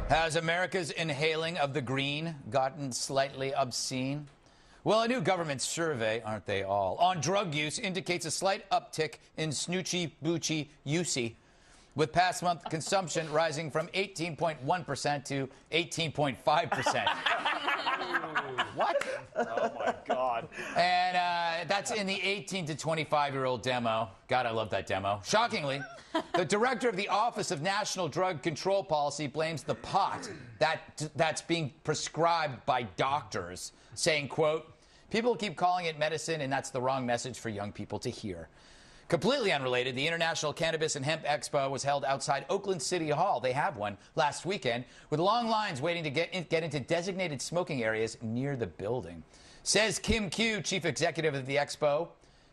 Has America's inhaling of the green gotten slightly obscene? Well, a new government survey, aren't they all, on drug use indicates a slight uptick in snoochie boochie usey, with past month consumption rising from 18.1% to 18.5%. What? Oh, my God. And that's in the 18 to 25-year-old demo. God, I love that demo. Shockingly, the director of the Office of National Drug Control Policy blames the pot that's being prescribed by doctors, saying, quote, "People keep calling it medicine, and that's the wrong message for young people to hear." Completely unrelated, the International Cannabis and Hemp Expo was held outside Oakland City Hall. They have one last weekend, with long lines waiting to get into designated smoking areas near the building. Says Kim Q, chief executive of the expo,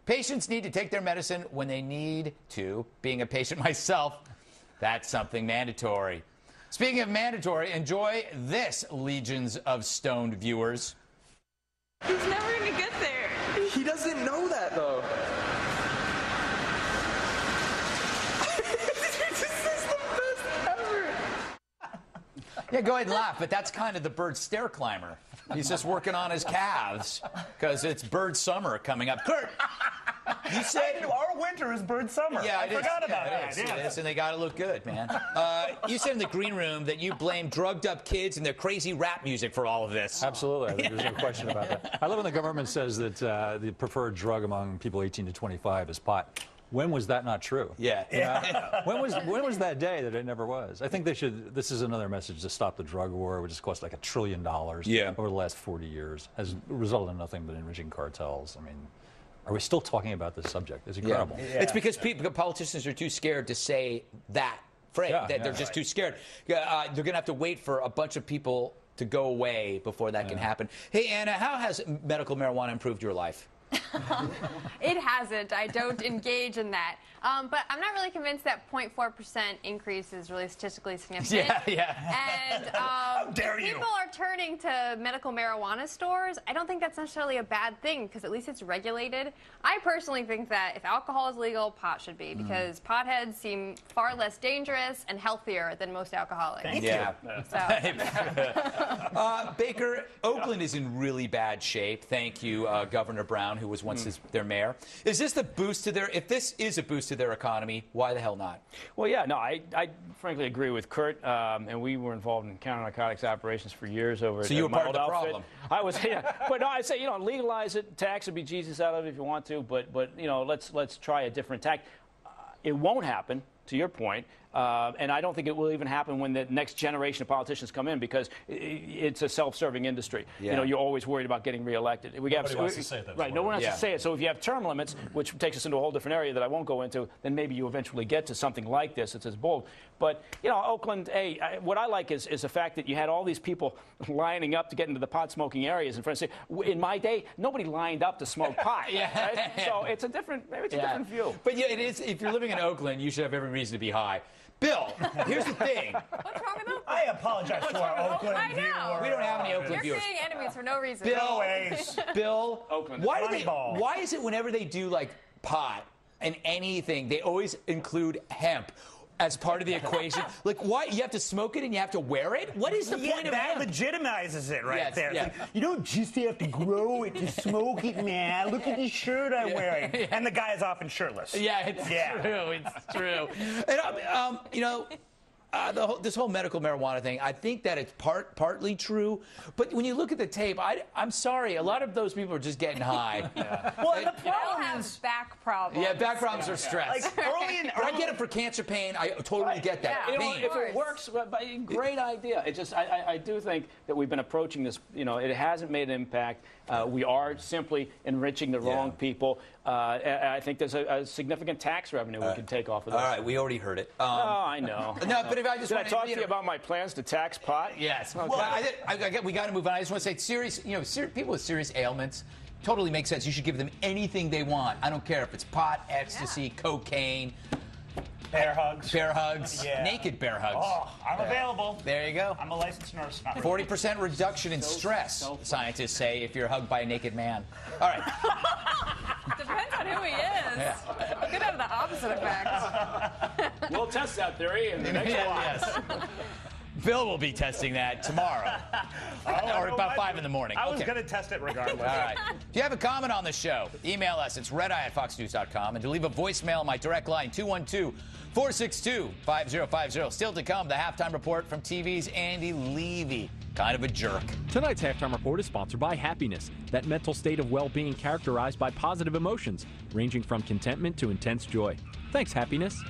patients need to take their medicine when they need to. Being a patient myself, that's something mandatory. Speaking of mandatory, enjoy this, legions of stoned viewers. He's never going to get there. He doesn't know that, though. Yeah, go ahead and laugh, but that's kind of the bird stair climber. He's just working on his calves because it's bird summer coming up. Kurt, you said our winter is bird summer. Yeah, I forgot about that. It is, and they got to look good, man. You said in the green room that you blame drugged up kids and their crazy rap music for all of this. Absolutely. There's no question about that. I love when the government says that the preferred drug among people 18 to 25 is pot. When was that not true? Yeah. When was that day that it never was? I think they should. This is another message to stop the drug war, which has cost like $1 trillion over the last 40 years, has resulted in nothing but enriching cartels. I mean, are we still talking about this subject? It's incredible. Yeah. It's because politicians are too scared to say that phrase. They're just too scared. They're going to have to wait for a bunch of people to go away before that can happen. Hey, Anna, how has medical marijuana improved your life? It hasn't. I don't engage in that. But I'm not really convinced that 0.4% increase is really statistically significant. And how dare you? People are turning to medical marijuana stores. I don't think that's necessarily a bad thing because at least it's regulated. I personally think that if alcohol is legal, pot should be because potheads seem far less dangerous and healthier than most alcoholics. Thank you. Baker, Oakland is in really bad shape. Thank you, Governor Brown, who was once their mayor. Is this the boost to their? If this is a boost to their economy, why the hell not? Well, yeah, no, I frankly agree with Kurt, and we were involved in counter narcotics operations for years over. So you were part of the problem. I was, but no, I say legalize it, tax it, be Jesus out of it if you want to, but let's try a different tack. It won't happen. To your point, and I don't think it will even happen when the next generation of politicians come in because it's a self-serving industry. Yeah. You're always worried about getting reelected. Nobody wants to say it. Right, no one wants to say it. So if you have term limits, which takes us into a whole different area that I won't go into, then maybe you eventually get to something like this. It's as bold. But, Oakland, what I like is the fact that you had all these people lining up to get into the pot-smoking areas. In front of in my day, nobody lined up to smoke pot. Right? So it's a different view. But yeah, it is. If you're living in Oakland, you should have every reason to be high. Bill, here's the thing. What's wrong with Oakland? I apologize to our Oakland viewers. We don't have any Oakland You're viewers. creating enemies for no reason. Bill, Oakland, why is it whenever they do like pot and anything, they always include hemp as part of the equation? Like, why? You have to smoke it and you have to wear it? What is the point of that? hemp? Legitimizes it right there. Yeah. Like, you don't just have to grow it to smoke it, man. Look at the shirt I'm wearing. And the guy is often shirtless. Yeah, it's true. It's true. And, this whole medical marijuana thing, I think that it's partly true. But when you look at the tape, I'm sorry, a lot of those people are just getting high. Well, the They all problem have is... back problems. Yeah, back problems are stress. Like, I get it for cancer pain. I totally get that. Yeah. Pain. If it works, great idea. It just, I do think that we've been approaching this. It hasn't made an impact. We are simply enriching the wrong people. I think there's a significant tax revenue we can take off of this. All right, we already heard it. I know. No, but if I just Did I want talk to you about my plans to tax pot? Yes. Okay. Well, we got to move on. I just want to say, serious, people with serious ailments totally makes sense. You should give them anything they want. I don't care if it's pot, ecstasy, cocaine. Bear hugs. Bear hugs. Yeah. Naked bear hugs. Oh, I'm available. There you go. I'm a licensed nurse. 40% reduction in stress, scientists say, if you're hugged by a naked man. All right. Depends on who he is. It could have the opposite effect. We'll test that theory in the next one. Yes. Phil will be testing that tomorrow. Or about 5 in the morning. I was going to test it regardless. All right. If you have a comment on the show, email us. It's redeye@foxnews.com. And to leave a voicemail, my direct line, 212-462-5050. Still to come, the halftime report from TV's Andy Levy. Kind of a jerk. Tonight's halftime report is sponsored by Happiness, that mental state of well-being characterized by positive emotions, ranging from contentment to intense joy. Thanks, Happiness.